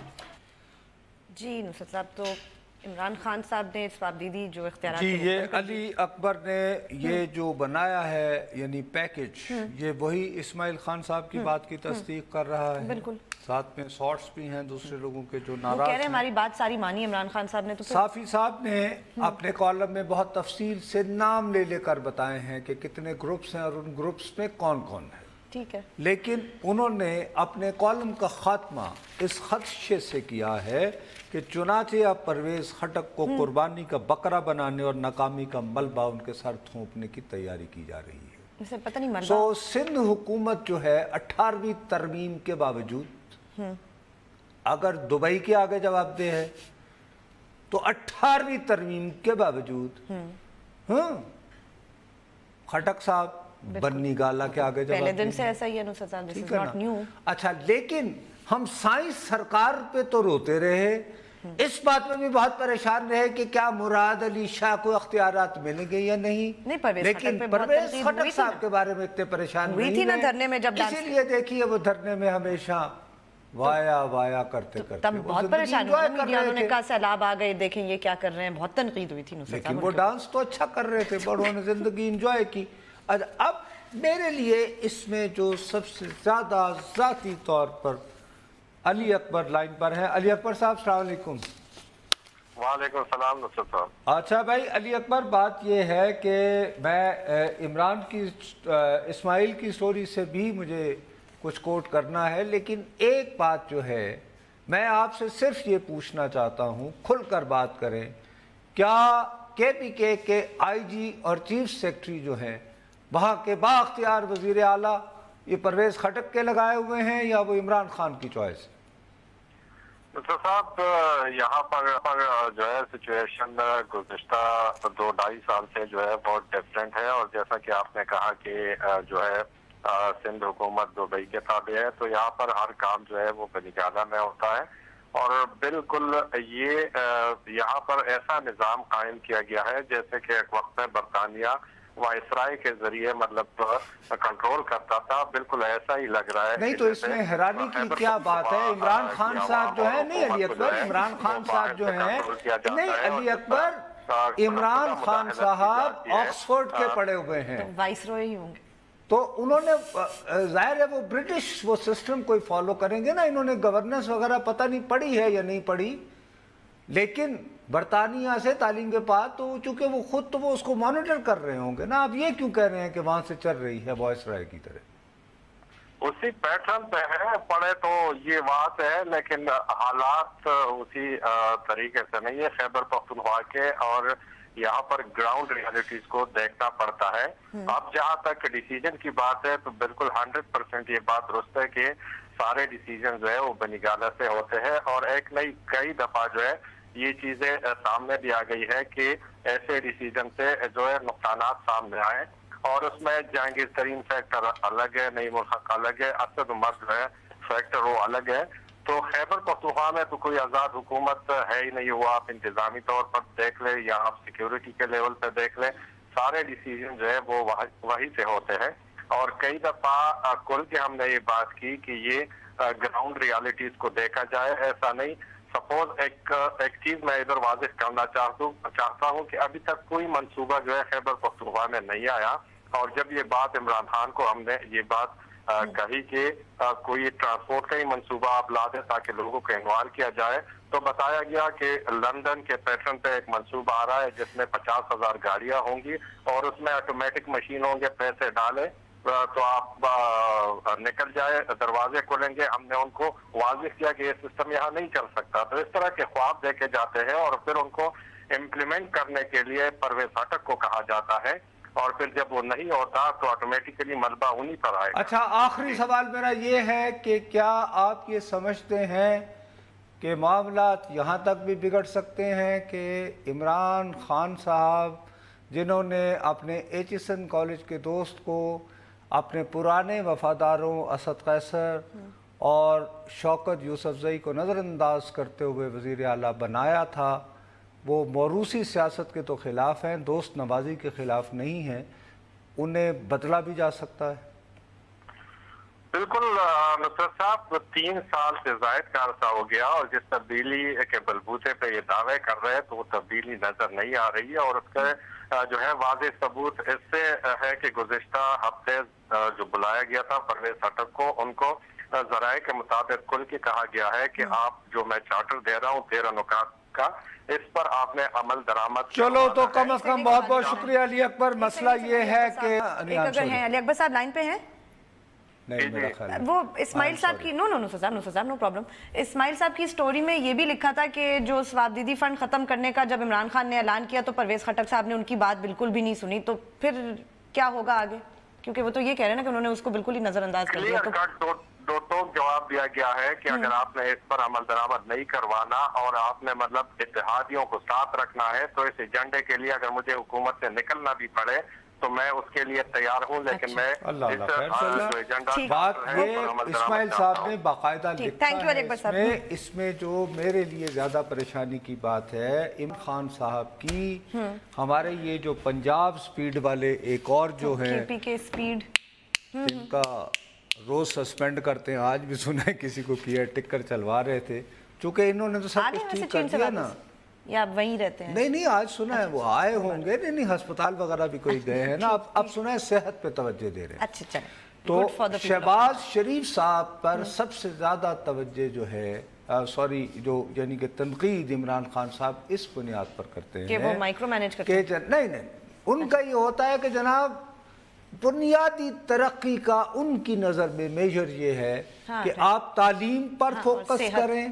जी नुसरत साहब, तो इमरान खान साहब ने सवाबदीदी जो इख्तियार जी, ये अली अकबर ने ये जो बनाया है यानी पैकेज, ये वही इस्माइल खान साहब की बात की तस्दीक कर रहा है। बिल्कुल। साथ में शॉर्ट्स भी हैं दूसरे लोगों के जो वो नाराज कह रहे हैं हैं। हमारी बात सारी मानी इमरान खान साहब ने, तो फिर साफी साहब ने अपने कॉलम में बहुत तफसील से नाम ले लेकर बताए हैं कि कितने ग्रुप्स हैं और उन ग्रुप्स में कौन कौन है। ठीक है, लेकिन उन्होंने अपने कॉलम का खात्मा इस खदशे से किया है कि चुनाचे अब परवेज खटक को कुर्बानी का बकरा बनाने और नाकामी का मलबा उनके सर थोपने की तैयारी की जा रही है। इसे पता नहीं सो सिंध हुकूमत जो है 18वीं तरमीम के बावजूद अगर दुबई के आगे जवाबदेह है तो 18वीं तरमीम के बावजूद खटक साहब बन्नी गाला के आगे जवाब पहले दिन से ऐसा ही है नुसरत साहब, दिस इज नॉट न्यू। अच्छा, लेकिन हम साइंस सरकार पे तो रोते रहे, इस बात में भी बहुत परेशान रहे कि क्या मुराद अली शाह को अख्तियारात मिलेंगे या नहीं, लेकिन परवेज खटक साहब के बारे में इतने परेशान हुई थी ना धरने में जब, इसीलिए देखिए वो धरने में हमेशा वाया वाया करते करते तब बहुत परेशान हुआ मीडिया, उन्होंने कहा सैलाब आ गए, देखें ये क्या कर रहे हैं, बहुत तनकीद हुई थी नुसरत साहब। लेकिन वो डांस तो अच्छा कर रहे थे, बड़ों ने जिंदगी इंजॉय की। अब मेरे लिए इसमें जो सबसे ज्यादा जाती तौर पर अली अकबर लाइन पर है। अली अकबर साहब अस्सलाम वालेकुम। वालेकुम सलाम नुसरत साहब। अच्छा भाई अली अकबर, बात यह है कि मैं इमरान की इस्माइल की स्टोरी से भी मुझे कुछ कोट करना है, लेकिन एक बात जो है मैं आपसे सिर्फ ये पूछना चाहता हूँ, खुलकर बात करें, क्या KPK के IG और चीफ सेक्रेटरी जो हैं वहाँ के बाख्तियार वजीर आला ये परवेज खटक के लगाए हुए हैं या वो इमरान खान की चॉइस है? तो साहब यहाँ पर जो है सिचुएशन गुज़िश्ता 2-2.5 साल से जो है बहुत डिफरेंट है, और जैसा कि आपने कहा कि जो है सिंध हुकूमत दुबई के ताबे है, तो यहाँ पर हर काम जो है वो बनीगाना में होता है, और बिल्कुल ये यहाँ पर ऐसा निज़ाम कायम किया गया है जैसे कि एक वक्त में बरतानिया वायसराय के जरिए मतलब कंट्रोल करता था, बिल्कुल ऐसा ही लग रहा है। नहीं तो इसमें हैरानी की क्या बात है, इमरान खान साहब जो है, नहीं अली अकबर, इमरान खान साहब जो है, नहीं अली अकबर, इमरान खान साहब ऑक्सफोर्ड के पढ़े हुए हैं, वाइसरॉय ही होंगे, तो उन्होंने जाहिर है वो ब्रिटिश वो सिस्टम कोई फॉलो करेंगे ना, इन्होंने गवर्नेंस वगैरह पता नहीं पढ़ी है या नहीं पढ़ी, लेकिन बरतानिया से तालीम के बाद तो चूंकि वो खुद तो वो उसको मॉनिटर कर रहे होंगे ना, अब ये क्यों कह रहे हैं कि वहां से चल रही है वायसराय की तरह? उसी पैटर्न पे है, पढ़े तो ये बात है, लेकिन हालात उसी तरीके से नहीं है खैबर पख्तूनख्वा के, और यहाँ पर ग्राउंड रियलिटीज को देखना पड़ता है। अब जहाँ तक डिसीजन की बात है तो बिल्कुल 100% ये बात दुरुस्त है कि सारे डिसीजन जो है वो बनीगाना से होते हैं, और एक नहीं कई दफा जो है ये चीजें सामने भी आ गई है कि ऐसे डिसीजन से जो है नुकसानात सामने आए, और उसमें जहांगीर तरीन फैक्टर अलग है, नईम उल हक अलग है, असद उमर जो है फैक्टर वो अलग है। तो खैबर पख्तूनख्वा में तो कोई आज़ाद हुकूमत है ही नहीं हुआ, आप इंतजामी तौर पर देख ले या आप सिक्योरिटी के लेवल पे देख ले, सारे डिसीजन जो है वो वही से होते हैं। और कई दफा खुल के हमने ये बात की कि ये ग्राउंड रियलिटीज को देखा जाए, ऐसा नहीं। सपोज एक चीज मैं इधर वाज़ेह करना चाहता हूँ कि अभी तक कोई मंसूबा जो है खैबर पख्तूनख्वा में नहीं आया, और जब ये बात इमरान खान को हमने ये बात कही कि कोई ट्रांसपोर्ट का ही मंसूबा आप ला दें ताकि लोगों को इन्वॉल्व किया जाए, तो बताया गया कि लंदन के पैटर्न पे एक मंसूबा आ रहा है जिसमें 50,000 गाड़ियां होंगी और उसमें ऑटोमेटिक मशीन होंगे, पैसे डाले तो आप निकल जाए, दरवाजे खोलेंगे। हमने उनको वाज़ेह किया कि ये सिस्टम यहाँ नहीं चल सकता। तो इस तरह के ख्वाब देखे जाते हैं और फिर उनको इम्प्लीमेंट करने के लिए परवेज खटक को कहा जाता है, और फिर जब वो नहीं होता तो ऑटोमेटिकली मलबा उन्हीं पर आएगा। अच्छा, आखिरी सवाल मेरा ये है कि क्या आप ये समझते हैं कि मामलात यहाँ तक भी बिगड़ सकते हैं कि इमरान खान साहब जिन्होंने अपने एचिसन कॉलेज के दोस्त को अपने पुराने वफादारों असद कैसर और शौकत यूसुफजई को नज़रअंदाज करते हुए वज़ीर आला बनाया था, वो मौरूसी सियासत के तो ख़िलाफ़ हैं, दोस्त नवाजी के ख़िलाफ़ नहीं हैं, उन्हें बदला भी जा सकता है? बिल्कुल नुसरत साहब, 3 साल से ज़ायद का अरसा हो गया और जिस तब्दीली के बलबूते पे ये दावे कर रहे हैं तो वो तब्दीली नजर नहीं आ रही है। और उसका जो है वाज़ेह सबूत इससे है कि गुज़िश्ता हफ्ते जो बुलाया गया था परवेज खटक को, उनको ذرائع کے مطابق کھل کے کہا گیا ہے کہ آپ جو میں چارٹر دے رہا ہوں 13 نکات کا، اس پر آپ نے عمل درآمد. چلو تو کم از کم بہت بہت شکریہ علی اکبر. مسئلہ یہ ہے کہ اگر ہیں علی اکبر صاحب لائن پہ ہیں نہیں میرا خیال ہے وہ اسماعیل صاحب کی نو صاحب نو پرابلم. اسماعیل صاحب کی سٹوری میں یہ بھی لکھا تھا کہ جو ثوابدیدی فنڈ ختم کرنے کا جب عمران خان نے اعلان کیا تو پرویز خٹک صاحب نے ان کی بات بالکل بھی نہیں سنی. تو پھر کیا ہوگا آگے؟ کیونکہ وہ تو یہ کہہ رہے ہیں نا کہ انہوں نے اس کو بالکل ہی نظر انداز کر دیا. دو ٹوک جواب دیا گیا ہے کہ اگر آپ نے اس پر عمل درآمد نہیں کروانا اور آپ نے مطلب اتحادیوں کو ساتھ رکھنا ہے تو اس ایجنڈے کے لیے اگر مجھے حکومت سے نکلنا بھی پڑے تو میں اس کے لیے تیار ہوں. لیکن میں بات یہ اسماعیل صاحب نے باقاعدہ لکھا ہے اس میں جو میرے لیے زیادہ پریشانی کی بات ہے عمران خان صاحب کی. ہمارے یہ جو پنجاب سپیڈ والے ایک اور جو ہیں جن کا روز سسپینڈ کرتے ہیں، آج بھی سنا ہے کسی کو کیا ٹکر چلوا رہے تھے، چونکہ انہوں نے تو سب کچھ ٹھیک کر دیا نا. یا وہیں رہتے ہیں؟ نہیں آج سنا ہے وہ آئے ہوں گے. نہیں ہسپتال وغیرہ بھی کوئی گئے ہیں نا. اب سنا ہے صحت پہ توجہ دے رہے ہیں. اچھا تو شہباز شریف صاحب پر سب سے زیادہ توجہ جو ہے جو یعنی کہ تنقید عمران خان صاحب اس بنیاد پر کرتے ہیں کہ وہ مائکرو مینیج کرتے ہیں. نہیں ان کا یہ ہوتا ہے کہ جناب بنیادی ترقی کا ان کی نظر میں میجر یہ ہے کہ آپ تعلیم پر فوکس کریں،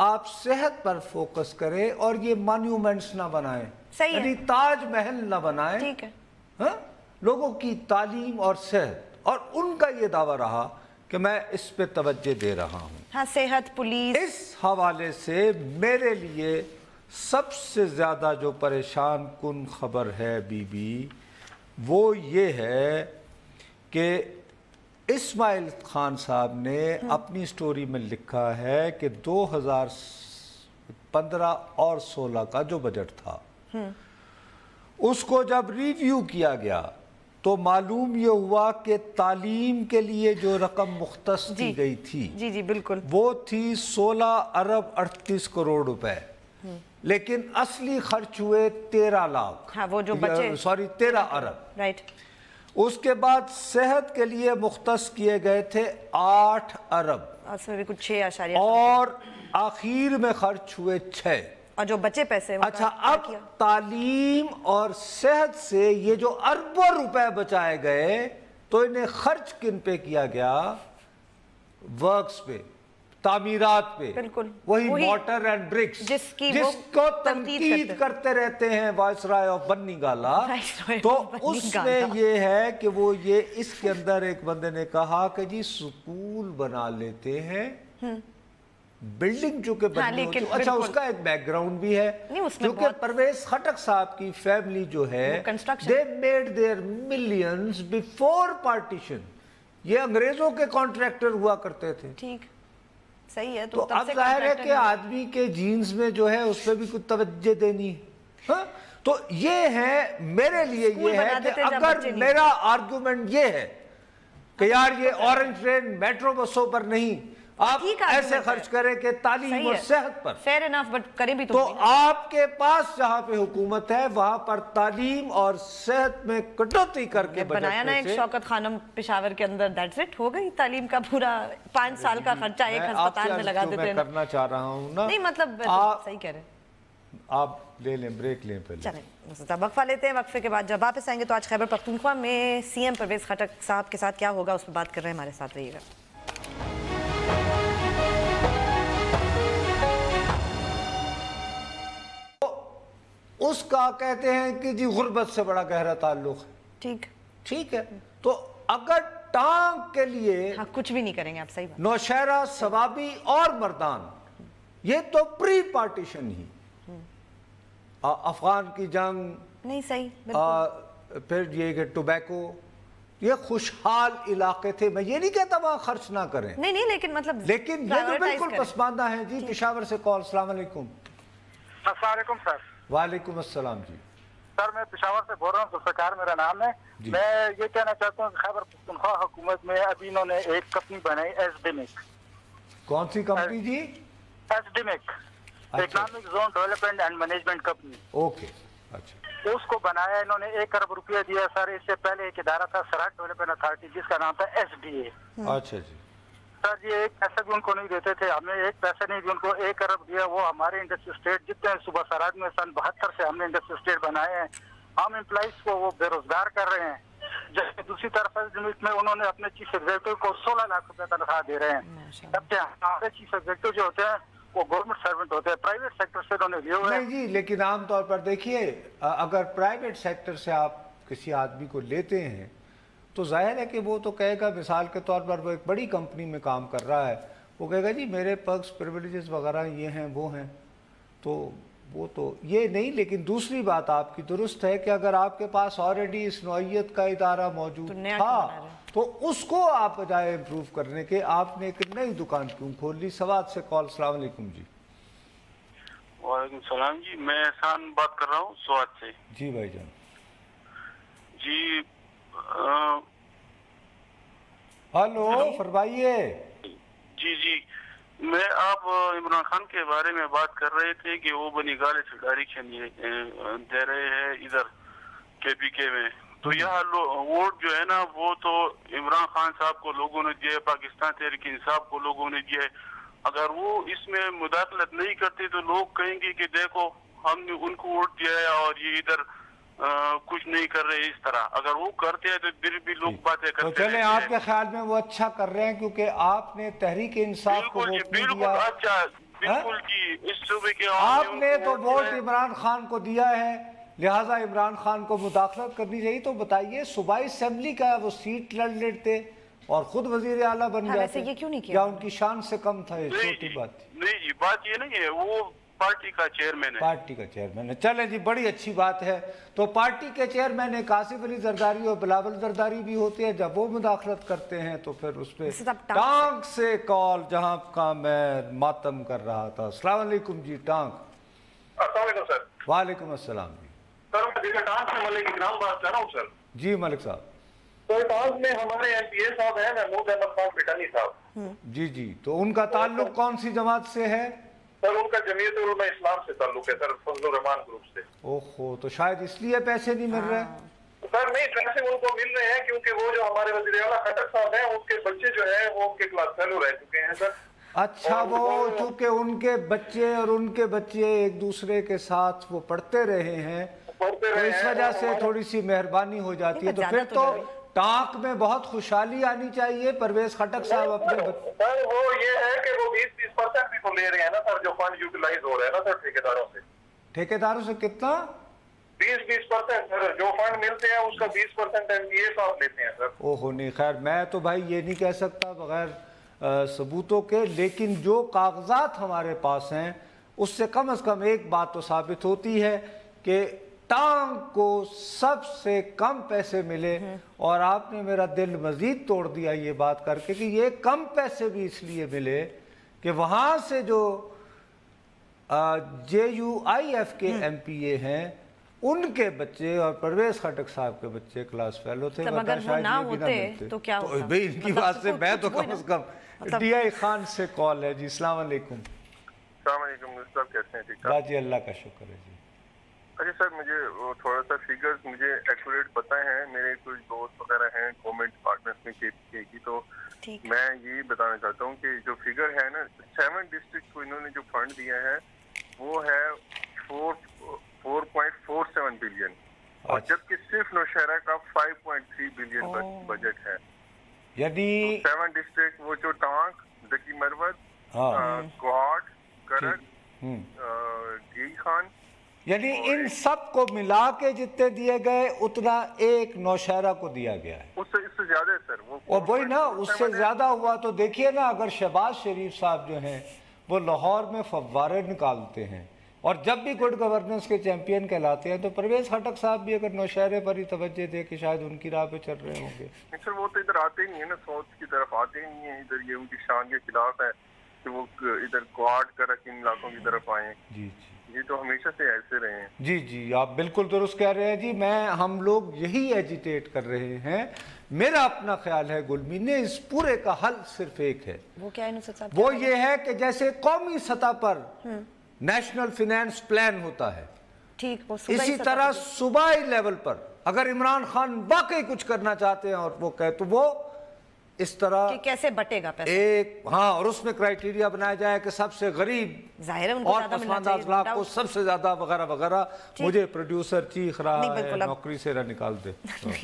آپ صحت پر فوکس کریں اور یہ مانیومنٹس نہ بنائیں، یعنی تاج محل نہ بنائیں. لوگوں کی تعلیم اور صحت، اور ان کا یہ دعویٰ رہا کہ میں اس پہ توجہ دے رہا ہوں. صحت، پولیس. اس حوالے سے میرے لیے سب سے زیادہ جو پریشان کن خبر ہے وہ یہ ہے کہ اسماعیل خان صاحب نے اپنی سٹوری میں لکھا ہے کہ 2015 اور 16 کا جو بجٹ تھا اس کو جب ریویو کیا گیا تو معلوم یہ ہوا کہ تعلیم کے لیے جو رقم مختص کی گئی تھی جی بالکل وہ تھی 16 ارب 38 کروڑ روپے، لیکن اصلی خرچ ہوئے 13 لاکھ. وہ جو بچے 13 ارب. اس کے بعد صحت کے لیے مختص کیے گئے تھے 8 ارب اور آخر میں خرچ ہوئے 6. اور جو بچے پیسے. اچھا اب تعلیم اور صحت سے یہ جو اربوں روپے بچائے گئے تو انہیں خرچ کن پہ کیا گیا؟ ورکس پہ، تعمیرات پہ. وہی واٹر اینڈ برکس جس کو تنقید کرتے رہتے ہیں وائسرائے آف بنی گالا. تو اس میں یہ ہے کہ وہ یہ اس کے اندر ایک بندے نے کہا کہ جی سکول بنا لیتے ہیں، بلڈنگ چونکہ بنی ہوتی. اچھا اس کا ایک بیک گراؤنڈ بھی ہے کیونکہ پرویز خٹک صاحب کی فیملی جو ہے they made their millions before partition. یہ انگریزوں کے کانٹریکٹر ہوا کرتے تھے. ٹھیک صحیح ہے. تو اب ظاہر ہے کہ آدمی کے جینز میں جو ہے اس پہ بھی کچھ توجہ دینی ہے. تو یہ ہے میرے لیے یہ ہے کہ اگر میرا آرگومنٹ یہ ہے کہ یار یہ اورنج ٹرین میٹرو بسوں پر نہیں، آپ ایسے خرچ کریں کہ تعلیم اور صحت پر فیر انف بٹ کریں بھی تو آپ کے پاس جہاں پہ حکومت ہے وہاں پر تعلیم اور صحت میں کٹوتی کر کے بنایا نا ایک شوکت خانم پشاور کے اندر. دیٹس اٹ، ہو گئی تعلیم کا پورا 5 سال کا خرچہ ایک ہسپتال میں لگا دیتے ہیں. میں کرنا چاہ رہا ہوں نا. نہیں مطلب صحیح کہہ رہے ہیں. آپ لے لیں بریک لیں پہلے. چلیں وقفہ لیتے ہیں. وقفے کے بعد جب واپس آئیں گے تو آج خیبر پختونخوا میں سی ایم پرویز خٹک صاحب کے ساتھ کیا ہوگا اس پہ بات کر رہے ہیں. ہمارے ساتھ رہیے گا. اس کا کہتے ہیں کہ جی غربت سے بڑا گہرا تعلق ہے. ٹھیک ہے. تو اگر ٹانگ کے لیے کچھ بھی نہیں کریں گے آپ، صحیح بات. نوشہرہ، ثوابی اور مردان یہ تو پری پارٹیشن ہی، افغان کی جنگ نہیں صحیح، پھر یہ کہ ٹوبیکو، یہ خوشحال علاقے تھے. میں یہ نہیں کہتا وہاں خرچ نہ کریں، نہیں لیکن مطلب لیکن یہ تو بالکل پسماندہ ہیں. جی پشاور سے کال. السلام علیکم. السلام علیکم سر. وعلیکم السلام. جی سر میں پشاور سے بول رہا ہوں، ذوالفقار میرا نام ہے. میں یہ کہنا چاہتا ہوں کہ خیبر پختونخوا حکومت میں ابھی انہوں نے ایک کمپنی بنائی ایس ڈیمک. کون سی کمپنی جی؟ ایس ڈیمک، economic zone development and management company. Okay. اچھا اس کو بنایا انہوں نے 1 ارب روپیہ دیا سر. اس سے پہلے ایک ادارہ تھا سرحد ڈیولپمنٹ اتھارٹی جس کا نام تھا ایس ڈی اے. اچھا جی. सर जी एक पैसा भी उनको नहीं देते थे, हमें एक पैसा नहीं दिया, उनको 1 अरब दिया। वो हमारे इंडस्ट्री स्टेट जितने सूबा सराज में सन 72 से हमने इंडस्ट्री स्टेट बनाए हैं, हम एम्प्लॉइज को वो बेरोजगार कर रहे हैं। जबकि दूसरी तरफ में उन्होंने अपने चीफ एग्जीक्यूटिव को 16 लाख रुपए तनख्वाह दे रहे हैं। जबकि हमारे चीफ एग्जीक्यूटिव जो होते हैं वो गवर्नमेंट सर्वेंट होते हैं, प्राइवेट सेक्टर से उन्होंने लिए हुए हैं। नहीं जी, लेकिन आमतौर पर देखिए, अगर प्राइवेट सेक्टर से आप किसी आदमी को लेते हैं तो जाहिर है कि वो तो कहेगा, मिसाल के तौर पर वो एक बड़ी कंपनी में काम कर रहा है, वो कहेगा जी मेरे पर्क्स प्रिविलेजेस वगैरह ये हैं वो हैं, तो वो तो ये नहीं। लेकिन दूसरी बात आपकी दुरुस्त है कि अगर आपके पास ऑलरेडी इस नौइयत का इदारा मौजूद था तो उसको आप बजाय इम्प्रूव करने के आपने एक नई दुकान क्यों खोल ली। सवाद से कॉल। अस्सलाम वालेकुम जी। वालेकुम सलाम जी, मैं एहसान बात कर रहा हूँ स्वाद से। जी भाईजान। जी हेलो, फरमाइए। जी मैं आप इमरान खान के बारे में बात कर रहे थे कि वो बनीगाल से डायरेक्शन दे रहे हैं इधर KPK में, तो यहाँ वोट जो है ना वो तो इमरान खान साहब को लोगों ने दिया, पाकिस्तान तहरीक इंसाफ को लोगों ने दिया। अगर वो इसमें मुदाखलत नहीं करते तो लोग कहेंगे कि देखो हमने उनको वोट दिया है और ये इधर कुछ नहीं कर रहे इस तरह। अगर वो करते हैं तो फिर भी लोग बातें करते हैं। तो चले आपके ख्याल में वो अच्छा कर रहे हैं क्योंकि आपने तहरीक इंसाफ को वोट नहीं दिया। अच्छा बिल्कुल जी, इस सूबे के आपने तो वोट इमरान खान को दिया है, लिहाजा इमरान खान को मुदाखलत करनी चाहिए। तो बताइए, सूबाई असेंबली का वो सीट लड़ लेते और खुद वजीर आला बन जाते, ये क्यों नहीं किया? क्या उनकी शान से कम था? ये छोटी बात थी। नहीं जी, बात ये नहीं है, वो पार्टी का चेयरमैन है। पार्टी का चेयरमैन है। चले जी, बड़ी अच्छी बात है। तो पार्टी के चेयरमैन एक आसिफ अली जरदारी और बिलावल जरदारी भी होते हैं, जब वो मुदाखलत करते हैं तो फिर उस पर टांग से कॉल, जहां का मैं मातम कर रहा था। अस्सलाम वालेकुम जी। टांग। अस्सलाम वालेकुम सर। वालेकुम अस्सलाम जी। सर मैं टांग से मलिक इकराम बात कर रहा हूँ सर। जी मलिक साहब। तो टांग में हमारे MPA साहब हैं महमूद अहमद खान पिटानी साहब। जी, तो उनका ताल्लुक कौन सी जमात से है? सर उनका जमीयत उलमा इस्लाम से ताल्लुक है सर, फजलुर रहमान ग्रुप से। ओहो, तो शायद इसलिए पैसे नहीं मिल रहे। सर नहीं, पैसे उनको मिल रहे हैं क्योंकि वो जो हमारे वज़ीर आला खट्टर साहब हैं उनके बच्चे जो हैं वो उनके क्लास फेलो रह चुके हैं सर। अच्छा, वो चूंकि उनके बच्चे और उनके बच्चे एक दूसरे के साथ वो पढ़ते रहे हैं तो इस वजह से थोड़ी सी मेहरबानी हो जाती है। तो फिर तो टांक में बहुत खुशहाली आनी चाहिए। परवेज खटक साहब अपने सर वो ये है कि वो 20% भी तो ले रहे हैं ना सर, जो फंड यूटिलाइज हो रहे हैं ना सर ठेकेदारों से। ठेकेदारों से कितना? 20% सर, जो फंड मिलते हैं उसका 20% MPA साहब लेते हैं सर। ओहो नहीं, खैर मैं तो भाई ये नहीं कह सकता बगैर सबूतों के, लेकिन जो कागजात हमारे पास हैं उससे कम से कम एक बात तो साबित होती है कि टांग को सबसे कम पैसे मिले। और आपने मेरा दिल मजीद तोड़ दिया ये बात करके कि ये कम पैसे भी इसलिए मिले कि वहाँ से जो JUIF के MPA हैं उनके बच्चे और परवेज खटक साहब के बच्चे क्लास फेलो थे। अगर वो ना होते तो क्या होता? भाई इनकी बात से मैं तो कम से कम। DI खान से कॉल है जी। अस्सलाम वालेकुम। अस्सलाम वालेकुम साहब, कैसे हैं? ठीक है जी, अल्लाह का शुक्र है जी। अच्छा सर, मुझे थोड़ा सा फिगर्स मुझे एक्यूरेट पता है, मेरे कुछ दोस्त वगैरह हैं गवर्नमेंट डिपार्टमेंट्स में KPK की, तो मैं यही बताना चाहता हूँ कि जो फिगर है ना 7 डिस्ट्रिक्ट को इन्होंने जो फंड दिया है वो है 4.47 बिलियन और जबकि सिर्फ नौशहरा का 5.3 बिलियन बजट है। यानी 7 डिस्ट्रिक्ट, वो जो टांक, जकी मरवत, क्वाड, करक, DI खान, यानी इन सब को मिला के जितने दिए गए उतना एक नौशहरा को दिया गया है। उससे इससे ज्यादा है सर वो। और वही ना, उससे ज्यादा हुआ तो देखिए ना, अगर शहबाज शरीफ साहब जो हैं वो लाहौर में फव्वारे निकालते हैं और जब भी गुड गवर्नेंस के चैंपियन कहलाते हैं, तो परवेज खटक साहब भी अगर नौशहरे पर ही तवज्जो दे के शायद उनकी राह पे चल रहे होंगे। सर वो तो इधर आते ही नहीं है ना, साउथ की तरफ आते ही नहीं है, इधर ये उनकी शान के खिलाफ है कि वो इधर क्वाड करक इन इलाकों की तरफ आए। जी, ये तो हमेशा से ऐसे रहे हैं। जी, आप बिल्कुल दुरुस्त कह रहे हैं जी। हम लोग यही एजिटेट कर रहे हैं। मेरा अपना ख्याल है गुलमीने, इस पूरे का हल सिर्फ एक है। वो क्या है नुसरत साहब? वो ये है कि जैसे कौमी सतह पर नेशनल फाइनेंस प्लान होता है, ठीक, इसी तरह सूबाई लेवल पर अगर इमरान खान वाकई कुछ करना चाहते हैं और वो कहे तो वो इस तरह कि कैसे बटेगा पैसा एक, हाँ, और उसमें क्राइटेरिया बनाया जाए कि सबसे गरीब जाहिर है उनको और ज़्यादा मिलना पसमानदा चाहिए, अजलाफ को सबसे ज्यादा वगैरह वगैरह। मुझे प्रोड्यूसर चीख रहा है नौकरी से ना निकाल दे।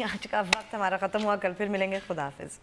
आज का वक्त हमारा खत्म हुआ, कल फिर मिलेंगे, खुदा हाफिज।